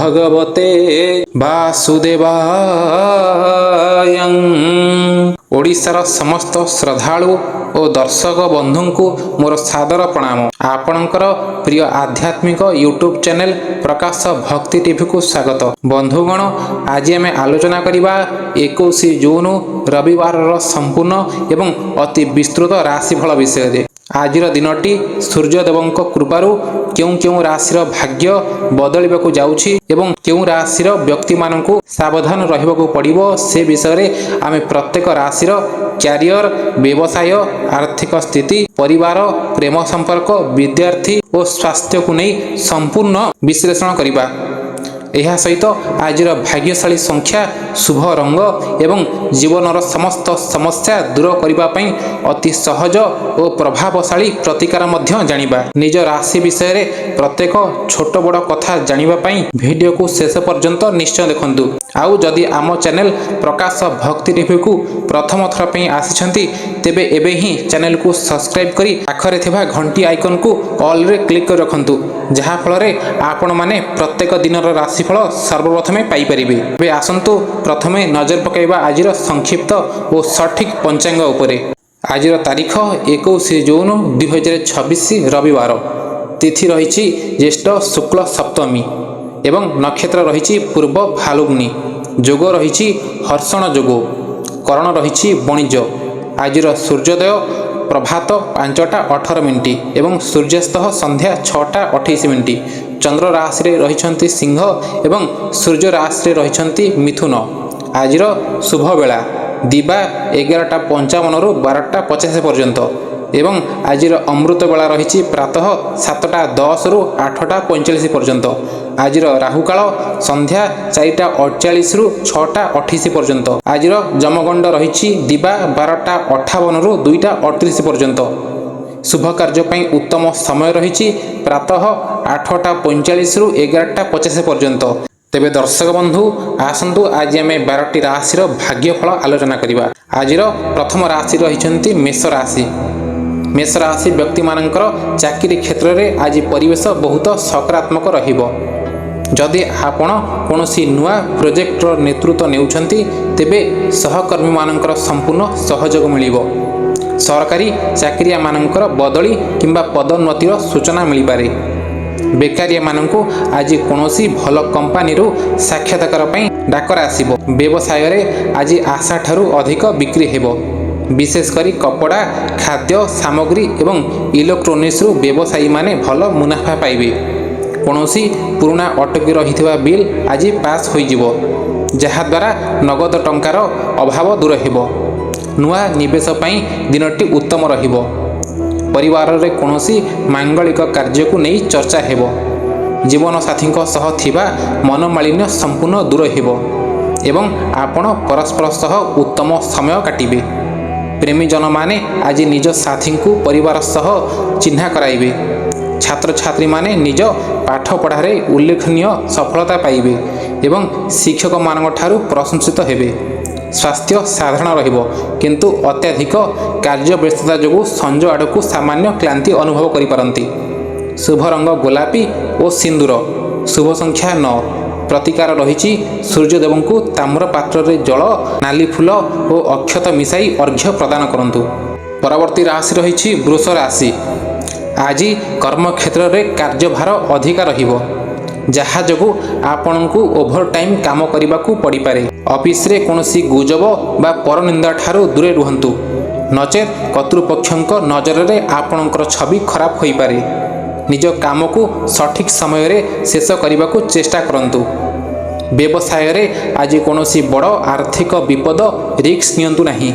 भगवते वासुदेवाय। ओडिशार समस्त श्रद्धालु और दर्शक बंधु को मोर सादर प्रणाम। आपणकर प्रिय आध्यात्मिक यूट्यूब चैनल प्रकाश भक्ति टीवी को स्वागत। बंधुगण, आज आम आलोचना करवा 21 जून रविवार संपूर्ण एवं अति विस्तृत राशिफल विषय। आज दिनटी सूर्यदेव कृपारू क्यों क्यों राशि भाग्य बदलवाक जाउछि एवं क्यों राशि व्यक्ति मानक सावधान रहिबाकू पड़िबो से विषय रे आमे प्रत्येक राशि कैरियर, व्यवसाय, आर्थिक स्थिति, परिवार, प्रेम संपर्क, विद्यार्थी और स्वास्थ्य को नहीं संपूर्ण विश्लेषण करिबा। यह सहित आज भाग्यशाली संख्या, शुभ रंग एवं जीवनर समस्त समस्या दूर करने अति सहज और प्रभावशाली प्रतिकार जानिबा। निज राशि विषय रे प्रत्येक छोट बड़ कथा जानिबा वीडियो को शेष पर्यंत निश्चय देखंतु। आउ जदि आम चैनल प्रकाश भक्ति टीवी को प्रथम थर पे आसिछंती तेबे एबे ही चैनल को सब्सक्राइब करी आखरे थिबा घंटी आइकन को ऑल रे क्लिक कर रखंतु, जहा फल रे आपण माने प्रत्येक दिनर राशिफल सर्वप्रथमे पाई परिबे। बे आसंतु प्रथमे नजर पकाइबा आजिर संक्षिप्त और सठिक पंचांग उपरे। आजिर तारीख 21 जून 2026 रविवार। तिथि रहिछि ज्येष्ठ शुक्ल सप्तमी एवं नक्षत्र रहिछि पूर्व फाल्गुनी। जोग रहिछि हर्षण जोग, करण रहिछि वाणिज्य। आजिर सूर्योदय प्रभात 5:18 एवं सूर्यास्त संध्या 6:28। चंद्र राशि रे रहिछंती सिंह एवं सूर्य राशि रे रहिछंती मिथुन। आजिर शुभ बेला दिबा 11:55 रु 12:50 पर्यंत एवं आजिर अमृत बेला रहिछि प्रातः 7:10 रु 8:45 पर्यंत। आजिर राहुकाल संध्या 4:48 रु 6:28 पर्यंत। आजिर जमगंड रहिछि दिबा 12:58 रु 2:38 पर्यंत। शुभ कार्य पई उत्तम समय रहिछि प्रातः 8:45 रु 11:50 पर्यंत। तेबे दर्शक बंधु आसंतु आज आम 12टी राशि भाग्यफल आलोचना करिबा। आजिर प्रथम राशि रहिछंती मेष राशि। मेष राशि व्यक्ति मानकर चाकरी क्षेत्र में आज परिवेश बहुत सकारात्मक रहिबो। जदि आपण कोनोसी नुआ प्रोजेक्टर नेतृत्व नेउछंती तेबे सहकर्मी मानकर संपूर्ण सहयोग मिलिबो। सरकारी चाकरिया मानकर बदली किंबा पदोन्नतिर सूचना मिल पारे। बेकारिया मानकु आज कोनोसी भल कंपनी रु साक्षात्कार पई डाकर आसीबो। व्यवसाय रे आज आशा ठारू अधिक बिक्री हेबो। विशेषकर कपड़ा, खाद्य सामग्री एवं इलेक्ट्रोनिक्स रु व्यवसायी माने भल मुनाफा पाइबे। कोनोसी पुराना अटकी रहिथिबा बिल आज पास होइजिबो, जहा द्वारा नगद टंकार अभाव दूर हेबो। नुआ निवेश पई दिनटी उत्तम रहिबो। परिवार रे कोनोसी मांगलिक कार्य को नहीं चर्चा हेबो। जीवन साथी सह थिबा मनोमालिन्य संपूर्ण दूर हेबो एवं आपण परस्पर सह उत्तम समय काटिबे। प्रेमी जन माने आज निज साथी को परिवार सह चिन्हा कराइबे। छात्र छात्री माने निज पाठ पढ़ारे उल्लेखनीय सफलता पाइबे एवं शिक्षक मानक ठारू प्रशंसित हेबे। स्वास्थ्य साधारण रहिबो, किंतु अत्याधिक कार्य व्यस्तता जोगु संज आड़कू सामान्य क्लांति अनुभव करि पारंती। शुभ रंग गोलापी और सिंदूर। शुभ संख्या 9। प्रतिकार रहिछि सूर्यदेव को ताम्र पात्र रे जल, नाली फूल और अक्षत मिसाई अर्घ्य प्रदान करंतु। परवर्ती राशि रहिछि वृष राशि। आज कर्म क्षेत्र रे कार्यभार अधिक रहिबो, जहा जोगु आपनकु ओभर टाइम काम करिबाकू पड़ी पारे। ऑफिस रे कोनोसी गुजब बा परनिंदा ठारू दूरे रुहंतु, नचेत कर्तृपक्षक नजर रे आपनकर छवि खराब होई पारे। निज काम को सठिक समय रे शेष करिबाकू चेष्टा करंतु। व्यवसाय रे आज कोनोसी बड़ आर्थिक विपद रिस्क नियंतु नाही।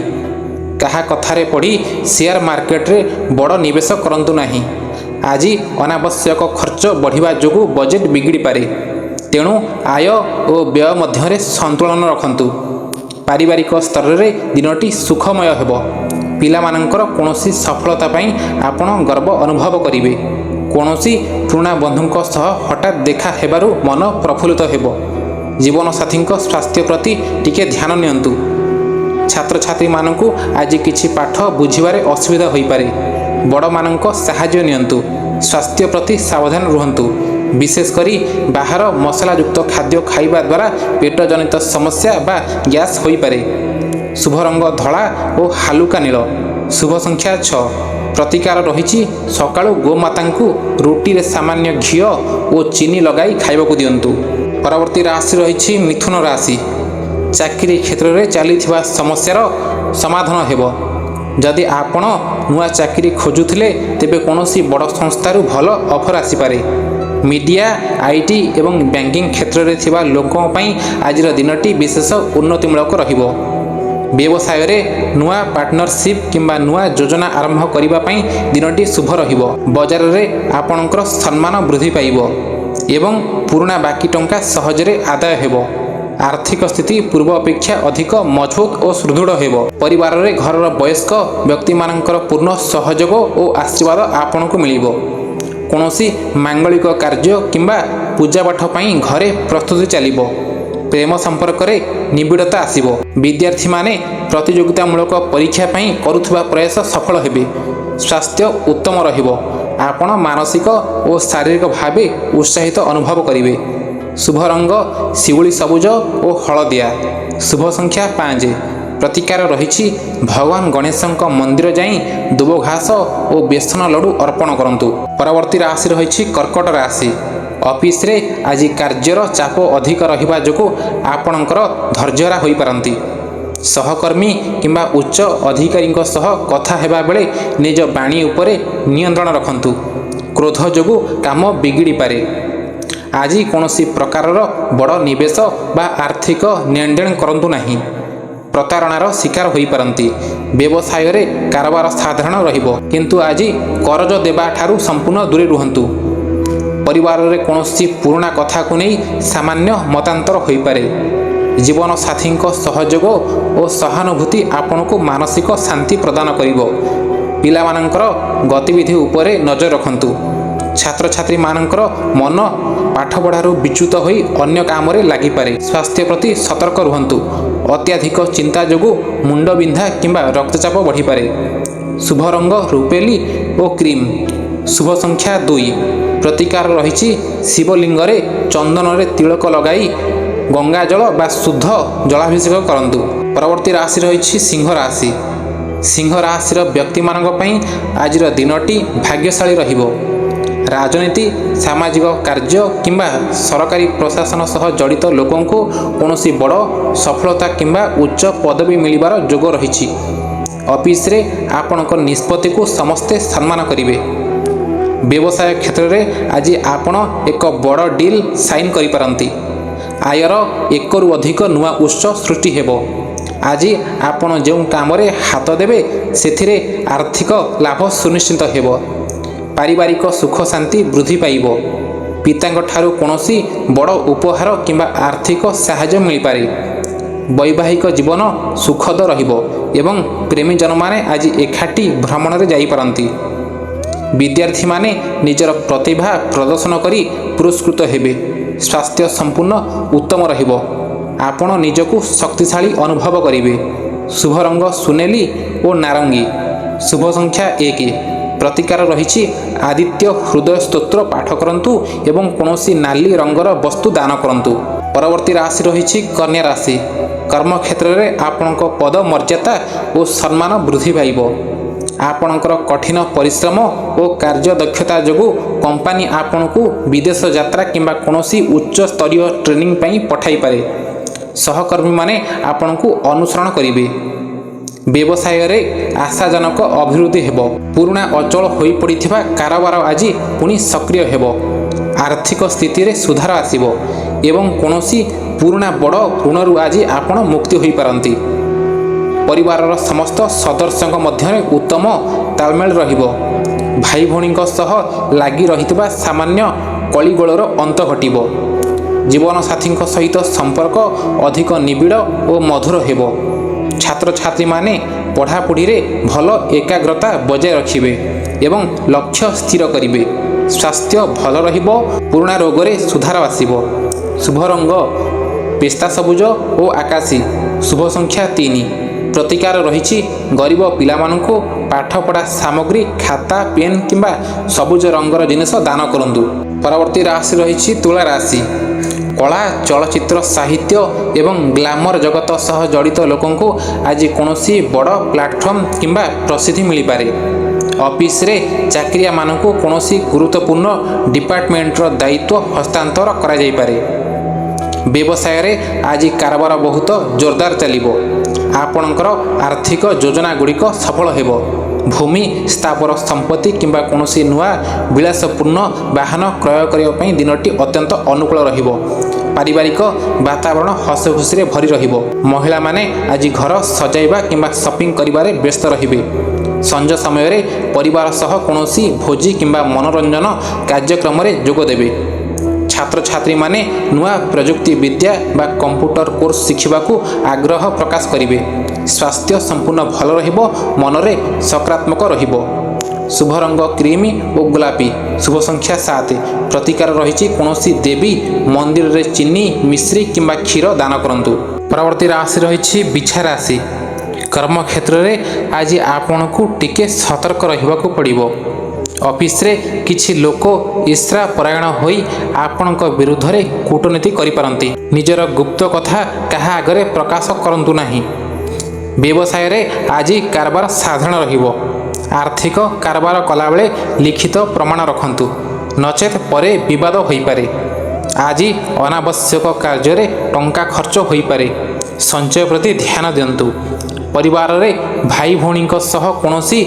कहा कथारे पड़ी शेयर मार्केट रे बड़ निवेश करंतु नाही। आज अनावश्यक खर्च बढ़िबा जोगु बजेट बिगड़ी पारे, तेणु आय और व्यय मध्य संतुलन रखंतु। पारिवारिक स्तर रे दिनटी सुखमय हेबो। पिला मानकर कोनोसी सफलता पई आपण गर्व अनुभव करिवे। कोनोसी पुराना बंधुक सह हठात देखा हेबारु मन प्रफुल्लित हेबो। जीवन साथी स्वास्थ्य प्रति टिके ध्यान नियंतु। छात्र छात्री मानकु आज किछि पाठ बुझिबारे असुविधा होई पारे। बड़ मानक साहाय्य नियंतु। स्वास्थ्य प्रति सावधान रुहंतु। ବିଶେଷ କରି ବାହାର ମସଲାଯୁକ୍ତ ଖାଦ୍ୟ ଖାଇବା ଦ୍ୱାରା ପେଟ ଜନିତ ସମସ୍ୟା ବା ଗ୍ୟାସ୍ ହୋଇପାରେ। ଶୁଭ ରଙ୍ଗ ଧଳା ଓ ହାଲୁକା ନୀଳ। ଶୁଭ ସଂଖ୍ୟା 6। ପ୍ରତିକାର ରହିଛି ସକାଳୁ ଗୋମାତାଙ୍କୁ ରୁଟିରେ ସାମାନ୍ୟ ଘିଅ ଓ ଚିନି ଲଗାଇ ଖାଇବାକୁ ଦିଅନ୍ତୁ। ପରବର୍ତ୍ତୀ ରାଶି ରହିଛି ମିଥୁନ ରାଶି। ଚାକିରି କ୍ଷେତ୍ରରେ ଚାଲିଥିବା ସମସ୍ୟାର ସମାଧାନ ହେବ। ଯଦି ଆପଣ ନୂଆ ଚାକିରି ଖୋଜୁଥିଲେ ତେବେ କୌଣସି ବଡ଼ ସଂସ୍ଥାରୁ ଭଲ ଅଫର୍ ଆସିପାରେ। ମିଡ଼ିଆ, IT ଏବଂ ବ୍ୟାଙ୍କିଂ କ୍ଷେତ୍ରରେ ଥିବା ଲୋକଙ୍କ ପାଇଁ ଆଜିର ଦିନଟି ବିଶେଷ ଉନ୍ନତିମୂଳକ ରହିବ। ବ୍ୟବସାୟରେ ନୂଆ ପାର୍ଟନରସିପ୍ କିମ୍ବା ନୂଆ ଯୋଜନା ଆରମ୍ଭ କରିବା ପାଇଁ ଦିନଟି ଶୁଭ ରହିବ। ବଜାରରେ ଆପଣଙ୍କର ସମ୍ମାନ ବୃଦ୍ଧି ପାଇବ ଏବଂ ପୁରୁଣା ବାକି ଟଙ୍କା ସହଜରେ ଆଦାୟ ହେବ। ଆର୍ଥିକ ସ୍ଥିତି ପୂର୍ବ ଅପେକ୍ଷା ଅଧିକ ମଜବୁତ ଓ ସୁଦୃଢ଼ ହେବ। ପରିବାରରେ ଘରର ବୟସ୍କ ବ୍ୟକ୍ତିମାନଙ୍କର ପୂର୍ଣ୍ଣ ସହଯୋଗ ଓ ଆଶୀର୍ବାଦ ଆପଣଙ୍କୁ ମିଳିବ। କୌଣସି ମାଙ୍ଗଳିକ କାର୍ଯ୍ୟ କିମ୍ବା ପୂଜାପାଠ ପାଇଁ ଘରେ ପ୍ରସ୍ତୁତି ଚାଲିବ। ପ୍ରେମ ସମ୍ପର୍କରେ ନିବିଡ଼ତା ଆସିବ। ବିଦ୍ୟାର୍ଥୀମାନେ ପ୍ରତିଯୋଗିତାମୂଳକ ପରୀକ୍ଷା ପାଇଁ କରୁଥିବା ପ୍ରୟାସ ସଫଳ ହେବେ। ସ୍ୱାସ୍ଥ୍ୟ ଉତ୍ତମ ରହିବ। ଆପଣ ମାନସିକ ଓ ଶାରୀରିକ ଭାବେ ଉତ୍ସାହିତ ଅନୁଭବ କରିବେ। ଶୁଭ ରଙ୍ଗ ଶିଉଳି ସବୁଜ ଓ ହଳଦିଆ। ଶୁଭ ସଂଖ୍ୟା 5। ପ୍ରତିକାର ରହିଛି ଭଗବାନ ଗଣେଶଙ୍କ ମନ୍ଦିର ଯାଇ ଦୁବ ଘାସ ଓ ବେସନ ଲଡ଼ୁ ଅର୍ପଣ କରନ୍ତୁ। ପରବର୍ତ୍ତୀ ରାଶି ରହିଛି କର୍କଟ ରାଶି। ଅଫିସରେ ଆଜି କାର୍ଯ୍ୟର ଚାପ ଅଧିକ ରହିବା ଯୋଗୁଁ ଆପଣଙ୍କର ଧୈର୍ଯ୍ୟହରା ହୋଇପାରନ୍ତି। ସହକର୍ମୀ କିମ୍ବା ଉଚ୍ଚ ଅଧିକାରୀଙ୍କ ସହ କଥା ହେବା ବେଳେ ନିଜ ବାଣୀ ଉପରେ ନିୟନ୍ତ୍ରଣ ରଖନ୍ତୁ। କ୍ରୋଧ ଯୋଗୁଁ କାମ ବିଗିଡ଼ିପାରେ। ଆଜି କୌଣସି ପ୍ରକାରର ବଡ଼ ନିବେଶ ବା ଆର୍ଥିକ ନେଣଦେଣ କରନ୍ତୁ ନାହିଁ। ପ୍ରତାରଣାର ଶିକାର ହୋଇପାରନ୍ତି। ବ୍ୟବସାୟରେ କାରବାର ସାଧାରଣ ରହିବ, କିନ୍ତୁ ଆଜି କରଜ ଦେବା ଠାରୁ ସମ୍ପୂର୍ଣ୍ଣ ଦୂରେ ରୁହନ୍ତୁ। ପରିବାରରେ କୌଣସି ପୁରୁଣା କଥାକୁ ନେଇ ସାମାନ୍ୟ ମତାନ୍ତର ହୋଇପାରେ। ଜୀବନସାଥୀଙ୍କ ସହଯୋଗ ଓ ସହାନୁଭୂତି ଆପଣଙ୍କୁ ମାନସିକ ଶାନ୍ତି ପ୍ରଦାନ କରିବ। ପିଲାମାନଙ୍କର ଗତିବିଧି ଉପରେ ନଜର ରଖନ୍ତୁ। ଛାତ୍ରଛାତ୍ରୀମାନଙ୍କର ମନ ପାଠପଢ଼ାରୁ ବିଚ୍ୟୁତ ହୋଇ ଅନ୍ୟ କାମରେ ଲାଗିପାରେ। ସ୍ୱାସ୍ଥ୍ୟ ପ୍ରତି ସତର୍କ ରୁହନ୍ତୁ। ଅତ୍ୟଧିକ ଚିନ୍ତା ଯୋଗୁଁ ମୁଣ୍ଡବିନ୍ଧା କିମ୍ବା ରକ୍ତଚାପ ବଢ଼ିପାରେ। ଶୁଭ ରଙ୍ଗ ରୂପେଲି ଓ କ୍ରିମ୍। ଶୁଭ ସଂଖ୍ୟା 2। ପ୍ରତିକାର ରହିଛି ଶିବଲିଙ୍ଗରେ ଚନ୍ଦନରେ ତିଳକ ଲଗାଇ ଗଙ୍ଗାଜଳ ବା ଶୁଦ୍ଧ ଜଳାଭିଷେକ କରନ୍ତୁ। ପରବର୍ତ୍ତୀ ରାଶି ରହିଛି ସିଂହ ରାଶି। ସିଂହ ରାଶିର ବ୍ୟକ୍ତିମାନଙ୍କ ପାଇଁ ଆଜିର ଦିନଟି ଭାଗ୍ୟଶାଳୀ ରହିବ। ରାଜନୀତି, ସାମାଜିକ କାର୍ଯ୍ୟ କିମ୍ବା ସରକାରୀ ପ୍ରଶାସନ ସହ ଜଡ଼ିତ ଲୋକଙ୍କୁ କୌଣସି ବଡ଼ ସଫଳତା କିମ୍ବା ଉଚ୍ଚ ପଦବୀ ମିଳିବାର ଯୋଗ ରହିଛି। ଅଫିସରେ ଆପଣଙ୍କ ନିଷ୍ପତ୍ତିକୁ ସମସ୍ତେ ସମ୍ମାନ କରିବେ। ବ୍ୟବସାୟ କ୍ଷେତ୍ରରେ ଆଜି ଆପଣ ଏକ ବଡ଼ ଡିଲ୍ ସାଇନ୍ କରିପାରନ୍ତି। ଆୟର 1ରୁ ଅଧିକ ନୂଆ ଉତ୍ସ ସୃଷ୍ଟି ହେବ। ଆଜି ଆପଣ ଯେଉଁ କାମରେ ହାତ ଦେବେ ସେଥିରେ ଆର୍ଥିକ ଲାଭ ସୁନିଶ୍ଚିତ ହେବ। ପାରିବାରିକ ସୁଖ ଶାନ୍ତି ବୃଦ୍ଧି ପାଇବ। ପିତାଙ୍କ ଠାରୁ କୌଣସି ବଡ଼ ଉପହାର କିମ୍ବା ଆର୍ଥିକ ସାହାଯ୍ୟ ମିଳିପାରେ। ବୈବାହିକ ଜୀବନ ସୁଖଦ ରହିବ ଏବଂ ପ୍ରେମୀଜନମାନେ ଆଜି ଏକାଠି ଭ୍ରମଣରେ ଯାଇପାରନ୍ତି। ବିଦ୍ୟାର୍ଥୀମାନେ ନିଜର ପ୍ରତିଭା ପ୍ରଦର୍ଶନ କରି ପୁରସ୍କୃତ ହେବେ। ସ୍ୱାସ୍ଥ୍ୟ ସମ୍ପୂର୍ଣ୍ଣ ଉତ୍ତମ ରହିବ। ଆପଣ ନିଜକୁ ଶକ୍ତିଶାଳୀ ଅନୁଭବ କରିବେ। ଶୁଭ ରଙ୍ଗ ସୁନେଲି ଓ ନାରଙ୍ଗୀ। ଶୁଭ ସଂଖ୍ୟା 1। ପ୍ରତିକାର ରହିଛି ଆଦିତ୍ୟ ହୃଦୟ ସ୍ତୋତ୍ର ପାଠ କରନ୍ତୁ ଏବଂ କୌଣସି ନାଲି ରଙ୍ଗର ବସ୍ତୁ ଦାନ କରନ୍ତୁ। ପରବର୍ତ୍ତୀ ରାଶି ରହିଛି କନ୍ୟା ରାଶି। କର୍ମକ୍ଷେତ୍ରରେ ଆପଣଙ୍କ ପଦ ମର୍ଯ୍ୟାଦା ଓ ସମ୍ମାନ ବୃଦ୍ଧି ପାଇବ। ଆପଣଙ୍କର କଠିନ ପରିଶ୍ରମ ଓ କାର୍ଯ୍ୟ ଦକ୍ଷତା ଯୋଗୁଁ କମ୍ପାନୀ ଆପଣଙ୍କୁ ବିଦେଶ ଯାତ୍ରା କିମ୍ବା କୌଣସି ଉଚ୍ଚ ସ୍ତରୀୟ ଟ୍ରେନିଂ ପାଇଁ ପଠାଇପାରେ। ସହକର୍ମୀମାନେ ଆପଣଙ୍କୁ ଅନୁସରଣ କରିବେ। ବ୍ୟବସାୟରେ ଆଶାଜନକ ଅଭିବୃଦ୍ଧି ହେବ। ପୁରୁଣା ଅଚଳ ହୋଇପଡ଼ିଥିବା କାରବାର ଆଜି ପୁଣି ସକ୍ରିୟ ହେବ। ଆର୍ଥିକ ସ୍ଥିତିରେ ସୁଧାର ଆସିବ ଏବଂ କୌଣସି ପୁରୁଣା ବଡ଼ ଋଣରୁ ଆଜି ଆପଣ ମୁକ୍ତି ହୋଇପାରନ୍ତି। ପରିବାରର ସମସ୍ତ ସଦସ୍ୟଙ୍କ ମଧ୍ୟରେ ଉତ୍ତମ ତାଳମେଳ ରହିବ। ଭାଇ ଭଉଣୀଙ୍କ ସହ ଲାଗି ରହିଥିବା ସାମାନ୍ୟ କଳିଗୋଳର ଅନ୍ତ ଘଟିବ। ଜୀବନସାଥୀଙ୍କ ସହିତ ସମ୍ପର୍କ ଅଧିକ ନିବିଡ଼ ଓ ମଧୁର ହେବ। ଛାତ୍ରଛାତ୍ରୀମାନେ ପଢ଼ାପଢ଼ିରେ ଭଲ ଏକାଗ୍ରତା ବଜାୟ ରଖିବେ ଏବଂ ଲକ୍ଷ୍ୟ ସ୍ଥିର କରିବେ। ସ୍ୱାସ୍ଥ୍ୟ ଭଲ ରହିବ। ପୁରୁଣା ରୋଗରେ ସୁଧାର ଆସିବ। ଶୁଭ ରଙ୍ଗ ପେସ୍ତା ସବୁଜ ଓ ଆକାଶୀ। ଶୁଭ ସଂଖ୍ୟା 3। ପ୍ରତିକାର ରହିଛି ଗରିବ ପିଲାମାନଙ୍କୁ ପାଠପଢ଼ା ସାମଗ୍ରୀ ଖାତା ପେନ୍ କିମ୍ବା ସବୁଜ ରଙ୍ଗର ଜିନିଷ ଦାନ କରନ୍ତୁ। ପରବର୍ତ୍ତୀ ରାଶି ରହିଛି ତୁଳା ରାଶି। କଳା ଚଳଚ୍ଚିତ୍ର ସାହିତ୍ୟ ଏବଂ ଗ୍ଲାମର ଜଗତ ସହ ଜଡ଼ିତ ଲୋକଙ୍କୁ ଆଜି କୌଣସି ବଡ଼ ପ୍ଲାଟଫର୍ମ କିମ୍ବା ପ୍ରସିଦ୍ଧି ମିଳିପାରେ। ଅଫିସରେ ଚାକିରିଆମାନଙ୍କୁ କୌଣସି ଗୁରୁତ୍ୱପୂର୍ଣ୍ଣ ଡିପାର୍ଟମେଣ୍ଟର ଦାୟିତ୍ୱ ହସ୍ତାନ୍ତର କରାଯାଇପାରେ। ବ୍ୟବସାୟରେ ଆଜି କାରବାର ବହୁତ ଜୋରଦାର ଚାଲିବ। ଆପଣଙ୍କର ଆର୍ଥିକ ଯୋଜନା ଗୁଡ଼ିକ ସଫଳ ହେବ। ଭୂମି ସ୍ଥାବର ସମ୍ପତ୍ତି କିମ୍ବା କୌଣସି ନୂଆ ବିଳାସପୂର୍ଣ୍ଣ ବାହନ କ୍ରୟ କରିବା ପାଇଁ ଦିନଟି ଅତ୍ୟନ୍ତ ଅନୁକୂଳ ରହିବ। ପାରିବାରିକ ବାତାବରଣ ହସଖୁସିରେ ଭରି ରହିବ। ମହିଳାମାନେ ଆଜି ଘର ସଜାଇବା କିମ୍ବା ସପିଂ କରିବାରେ ବ୍ୟସ୍ତ ରହିବେ। ସଞ୍ଜ ସମୟରେ ପରିବାର ସହ କୌଣସି ଭୋଜି କିମ୍ବା ମନୋରଞ୍ଜନ କାର୍ଯ୍ୟକ୍ରମରେ ଯୋଗ ଦେବେ। ଛାତ୍ରଛାତ୍ରୀମାନେ ନୂଆ ପ୍ରଯୁକ୍ତି ବିଦ୍ୟା ବା କମ୍ପ୍ୟୁଟର କୋର୍ସ ଶିଖିବାକୁ ଆଗ୍ରହ ପ୍ରକାଶ କରିବେ। ସ୍ୱାସ୍ଥ୍ୟ ସମ୍ପୂର୍ଣ୍ଣ ଭଲ ରହିବ। ମନରେ ସକାରାତ୍ମକ ରହିବ। ଶୁଭ ରଙ୍ଗ କ୍ରିମ ଓ ଗୋଲାପୀ। ଶୁଭ ସଂଖ୍ୟା 7। ପ୍ରତିକାର ରହିଛି କୌଣସି ଦେବୀ ମନ୍ଦିରରେ ଚିନି ମିଶ୍ରି କିମ୍ବା କ୍ଷୀର ଦାନ କରନ୍ତୁ। ପରବର୍ତ୍ତୀ ରାଶି ରହିଛି ବିଛା ରାଶି। କର୍ମକ୍ଷେତ୍ରରେ ଆଜି ଆପଣଙ୍କୁ ଟିକେ ସତର୍କ ରହିବାକୁ ପଡ଼ିବ। ଅଫିସରେ କିଛି ଲୋକ ଈର୍ଷା ପରାୟଣ ହୋଇ ଆପଣଙ୍କ ବିରୁଦ୍ଧରେ କୂଟନୀତି କରିପାରନ୍ତି। ନିଜର ଗୁପ୍ତ କଥା କାହା ଆଗରେ ପ୍ରକାଶ କରନ୍ତୁ ନାହିଁ। ବ୍ୟବସାୟରେ ଆଜି କାରବାର ସାଧାରଣ ରହିବ। ଆର୍ଥିକ କାରବାର କଲାବେଳେ ଲିଖିତ ପ୍ରମାଣ ରଖନ୍ତୁ, ନଚେତ୍ ପରେ ବିବାଦ ହୋଇପାରେ। ଆଜି ଅନାବଶ୍ୟକ କାର୍ଯ୍ୟରେ ଟଙ୍କା ଖର୍ଚ୍ଚ ହୋଇପାରେ। ସଞ୍ଚୟ ପ୍ରତି ଧ୍ୟାନ ଦିଅନ୍ତୁ। ପରିବାରରେ ଭାଇ ଭଉଣୀଙ୍କ ସହ କୌଣସି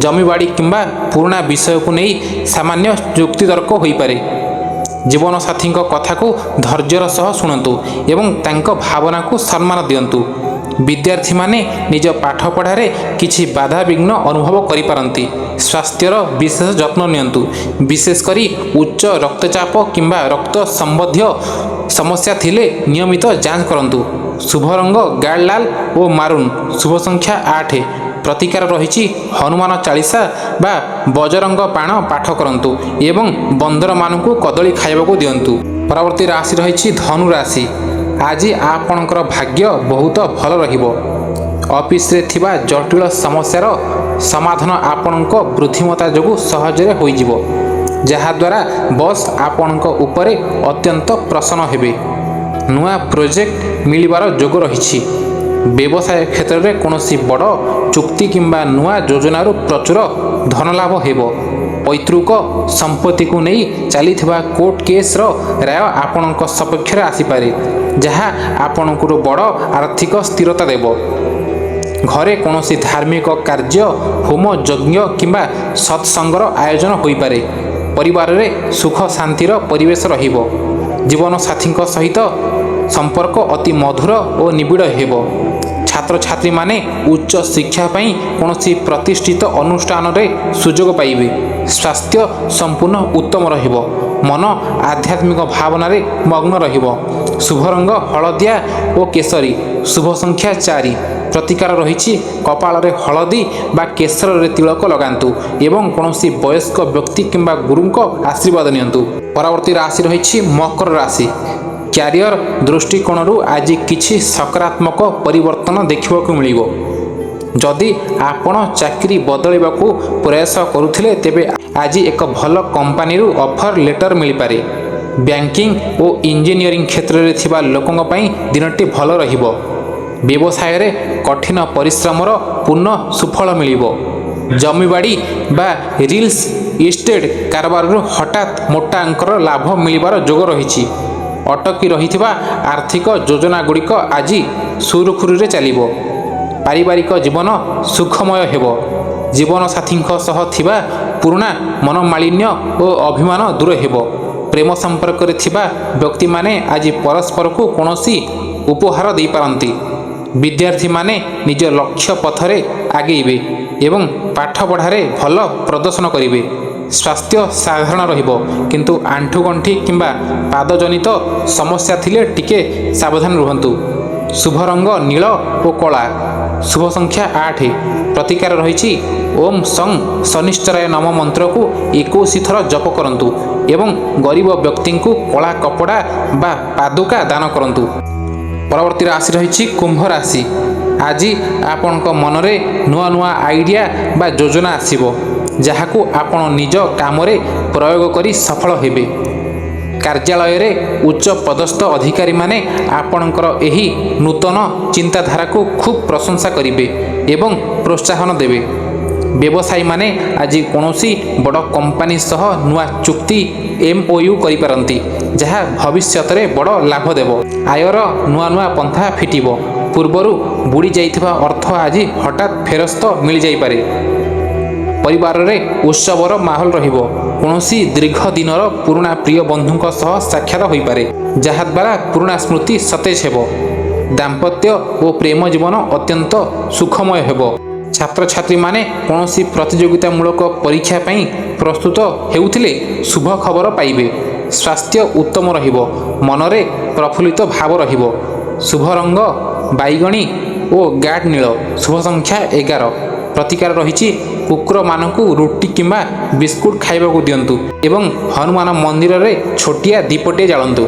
ଜମିବାଡ଼ି କିମ୍ବା ପୁରୁଣା ବିଷୟକୁ ନେଇ ସାମାନ୍ୟ ଯୁକ୍ତିତର୍କ ହୋଇପାରେ। ଜୀବନସାଥୀଙ୍କ କଥାକୁ ଧୈର୍ଯ୍ୟର ସହ ଶୁଣନ୍ତୁ ଏବଂ ତାଙ୍କ ଭାବନାକୁ ସମ୍ମାନ ଦିଅନ୍ତୁ। ବିଦ୍ୟାର୍ଥୀମାନେ ନିଜ ପାଠପଢ଼ାରେ କିଛି ବାଧାବିଘ୍ନ ଅନୁଭବ କରିପାରନ୍ତି। ସ୍ୱାସ୍ଥ୍ୟର ବିଶେଷ ଯତ୍ନ ନିଅନ୍ତୁ। ବିଶେଷ କରି ଉଚ୍ଚ ରକ୍ତଚାପ କିମ୍ବା ରକ୍ତ ସମ୍ବନ୍ଧୀୟ ସମସ୍ୟା ଥିଲେ ନିୟମିତ ଯାଞ୍ଚ କରନ୍ତୁ। ଶୁଭ ରଙ୍ଗ ଗାଢ଼ ଲାଲ ଓ ମାରୁନ୍। ଶୁଭ ସଂଖ୍ୟା 8। ପ୍ରତିକାର ରହିଛି ହନୁମାନ ଚାଳିଶା ବା ବଜରଙ୍ଗ ବାଣ ପାଠ କରନ୍ତୁ ଏବଂ ବନ୍ଦରମାନଙ୍କୁ କଦଳୀ ଖାଇବାକୁ ଦିଅନ୍ତୁ। ପରବର୍ତ୍ତୀ ରାଶି ରହିଛି ଧନୁ ରାଶି। ଆଜି ଆପଣଙ୍କର ଭାଗ୍ୟ ବହୁତ ଭଲ ରହିବ। ଅଫିସରେ ଥିବା ଜଟିଳ ସମସ୍ୟାର ସମାଧାନ ଆପଣଙ୍କ ବୁଦ୍ଧିମତ୍ତା ଯୋଗୁଁ ସହଜରେ ହୋଇଯିବ, ଯାହାଦ୍ୱାରା ବସ୍ ଆପଣଙ୍କ ଉପରେ ଅତ୍ୟନ୍ତ ପ୍ରସନ୍ନ ହେବେ। ନୂଆ ପ୍ରୋଜେକ୍ଟ ମିଳିବାର ଯୋଗ ରହିଛି। ବ୍ୟବସାୟ କ୍ଷେତ୍ରରେ କୌଣସି ବଡ଼ ଚୁକ୍ତି କିମ୍ବା ନୂଆ ଯୋଜନାରୁ ପ୍ରଚୁର ଧନଲାଭ ହେବ। ପୈତୃକ ସମ୍ପତ୍ତିକୁ ନେଇ ଚାଲିଥିବା କୋର୍ଟ କେସ୍ର ରାୟ ଆପଣଙ୍କ ସପକ୍ଷରେ ଆସିପାରେ, ଯାହା ଆପଣଙ୍କୁ ବଡ଼ ଆର୍ଥିକ ସ୍ଥିରତା ଦେବ। ଘରେ କୌଣସି ଧାର୍ମିକ କାର୍ଯ୍ୟ ହୋମ ଯଜ୍ଞ କିମ୍ବା ସତ୍ସଙ୍ଗର ଆୟୋଜନ ହୋଇପାରେ। ପରିବାରରେ ସୁଖ ଶାନ୍ତିର ପରିବେଶ ରହିବ। ଜୀବନସାଥୀଙ୍କ ସହିତ ସମ୍ପର୍କ ଅତି ମଧୁର ଓ ନିବିଡ଼ ହେବ। ଛାତ୍ରଛାତ୍ରୀମାନେ ଉଚ୍ଚ ଶିକ୍ଷା ପାଇଁ କୌଣସି ପ୍ରତିଷ୍ଠିତ ଅନୁଷ୍ଠାନରେ ସୁଯୋଗ ପାଇବେ। ସ୍ୱାସ୍ଥ୍ୟ ସମ୍ପୂର୍ଣ୍ଣ ଉତ୍ତମ ରହିବ। ମନ ଆଧ୍ୟାତ୍ମିକ ଭାବନାରେ ମଗ୍ନ ରହିବ। ଶୁଭ ରଙ୍ଗ ହଳଦିଆ ଓ କେଶରୀ। ଶୁଭ ସଂଖ୍ୟା 4। ପ୍ରତିକାର ରହିଛି କପାଳରେ ହଳଦୀ ବା କେଶରରେ ତିଳକ ଲଗାନ୍ତୁ ଏବଂ କୌଣସି ବୟସ୍କ ବ୍ୟକ୍ତି କିମ୍ବା ଗୁରୁଙ୍କ ଆଶୀର୍ବାଦ ନିଅନ୍ତୁ। ପରବର୍ତ୍ତୀ ରାଶି ରହିଛି ମକର ରାଶି। କ୍ୟାରିୟର ଦୃଷ୍ଟିକୋଣରୁ ଆଜି କିଛି ସକାରାତ୍ମକ ପରିବର୍ତ୍ତନ ଦେଖିବାକୁ ମିଳିବ। ଯଦି ଆପଣ ଚାକିରି ବଦଳାଇବାକୁ ପ୍ରୟାସ କରୁଥିଲେ, ତେବେ ଆଜି ଏକ ଭଲ କମ୍ପାନୀରୁ ଅଫର ଲେଟର ମିଳିପାରେ। ବ୍ୟାଙ୍କିଂ ଓ ଇଞ୍ଜିନିୟରିଂ କ୍ଷେତ୍ରରେ ଥିବା ଲୋକଙ୍କ ପାଇଁ ଦିନଟି ଭଲ ରହିବ। ବ୍ୟବସାୟରେ କଠିନ ପରିଶ୍ରମର ପୂର୍ଣ୍ଣ ସୁଫଳ ମିଳିବ। ଜମିବାଡ଼ି ବା ରିଲ୍ସ ଇଷ୍ଟେଟ୍ କାରବାରରୁ ହଠାତ୍ ମୋଟା ଅଙ୍କର ଲାଭ ମିଳିବାର ଯୋଗ ରହିଛି। ଅଟକି ରହିଥିବା ଆର୍ଥିକ ଯୋଜନାଗୁଡ଼ିକ ଆଜି ସୁରୁଖୁରୁରେ ଚାଲିବ। ପାରିବାରିକ ଜୀବନ ସୁଖମୟ ହେବ। ଜୀବନସାଥୀଙ୍କ ସହ ଥିବା ପୁରୁଣା ମନୋମାଳିନ୍ୟ ଓ ଅଭିମାନ ଦୂର ହେବ। ପ୍ରେମ ସମ୍ପର୍କରେ ଥିବା ବ୍ୟକ୍ତିମାନେ ଆଜି ପରସ୍ପରକୁ କୌଣସି ଉପହାର ଦେଇପାରନ୍ତି। ବିଦ୍ୟାର୍ଥୀମାନେ ନିଜ ଲକ୍ଷ୍ୟ ପଥରେ ଆଗେଇବେ ଏବଂ ପାଠପଢ଼ାରେ ଭଲ ପ୍ରଦର୍ଶନ କରିବେ। ସ୍ୱାସ୍ଥ୍ୟ ସାଧାରଣ ରହିବ, କିନ୍ତୁ ଆଣ୍ଠୁଗଣ୍ଠି କିମ୍ବା ପାଦଜନିତ ସମସ୍ୟା ଥିଲେ ଟିକେ ସାବଧାନ ରୁହନ୍ତୁ। ଶୁଭ ରଙ୍ଗ ନୀଳ ଓ କଳା। ଶୁଭ ସଂଖ୍ୟା 8। ପ୍ରତିକାର ରହିଛି ଓମ୍ ସଂ ଶନିଶ୍ଚରାୟ ନମ ମନ୍ତ୍ରକୁ 21 ଥର ଜପ କରନ୍ତୁ ଏବଂ ଗରିବ ବ୍ୟକ୍ତିଙ୍କୁ କଳା କପଡ଼ା ବା ପାଦୁକା ଦାନ କରନ୍ତୁ। ପରବର୍ତ୍ତୀ ରାଶି ରହିଛି କୁମ୍ଭ ରାଶି। ଆଜି ଆପଣଙ୍କ ମନରେ ନୂଆ ନୂଆ ଆଇଡ଼ିଆ ବା ଯୋଜନା ଆସିବ, ଯାହାକୁ ଆପଣ ନିଜ କାମରେ ପ୍ରୟୋଗ କରି ସଫଳ ହେବେ। କାର୍ଯ୍ୟାଳୟରେ ଉଚ୍ଚ ପଦସ୍ଥ ଅଧିକାରୀମାନେ ଆପଣଙ୍କର ଏହି ନୂତନ ଚିନ୍ତାଧାରାକୁ ଖୁବ୍ ପ୍ରଶଂସା କରିବେ ଏବଂ ପ୍ରୋତ୍ସାହନ ଦେବେ। ବ୍ୟବସାୟୀମାନେ ଆଜି କୌଣସି ବଡ଼ କମ୍ପାନୀ ସହ ନୂଆ ଚୁକ୍ତି MOU କରିପାରନ୍ତି, ଯାହା ଭବିଷ୍ୟତରେ ବଡ଼ ଲାଭ ଦେବ। ଆୟର ନୂଆ ନୂଆ ପନ୍ଥା ଫିଟିବ। ପୂର୍ବରୁ ବୁଡ଼ି ଯାଇଥିବା ଅର୍ଥ ଆଜି ହଠାତ୍ ଫେରସ୍ତ ମିଳିଯାଇପାରେ। ପରିବାରରେ ଉତ୍ସବର ମାହୋଲ ରହିବ। କୌଣସି ଦୀର୍ଘ ଦିନର ପୁରୁଣା ପ୍ରିୟ ବନ୍ଧୁଙ୍କ ସହ ସାକ୍ଷାତ ହୋଇପାରେ, ଯାହାଦ୍ୱାରା ପୁରୁଣା ସ୍ମୃତି ସତେଜ ହେବ। ଦାମ୍ପତ୍ୟ ଓ ପ୍ରେମ ଜୀବନ ଅତ୍ୟନ୍ତ ସୁଖମୟ ହେବ। ଛାତ୍ରଛାତ୍ରୀମାନେ କୌଣସି ପ୍ରତିଯୋଗିତାମୂଳକ ପରୀକ୍ଷା ପାଇଁ ପ୍ରସ୍ତୁତ ହେଉଥିଲେ ଶୁଭ ଖବର ପାଇବେ। ସ୍ୱାସ୍ଥ୍ୟ ଉତ୍ତମ ରହିବ। ମନରେ ପ୍ରଫୁଲ୍ଲିତ ଭାବ ରହିବ। ଶୁଭ ରଙ୍ଗ ବାଇଗଣୀ ଓ ଗାଢ଼ ନୀଳ। ଶୁଭ ସଂଖ୍ୟା 11। ପ୍ରତିକାର ରହିଛି କୁକୁରମାନଙ୍କୁ ରୁଟି କିମ୍ବା ବିସ୍କୁଟ ଖାଇବାକୁ ଦିଅନ୍ତୁ ଏବଂ ହନୁମାନ ମନ୍ଦିରରେ ଛୋଟିଆ ଦୀପଟିଏ ଜାଳନ୍ତୁ।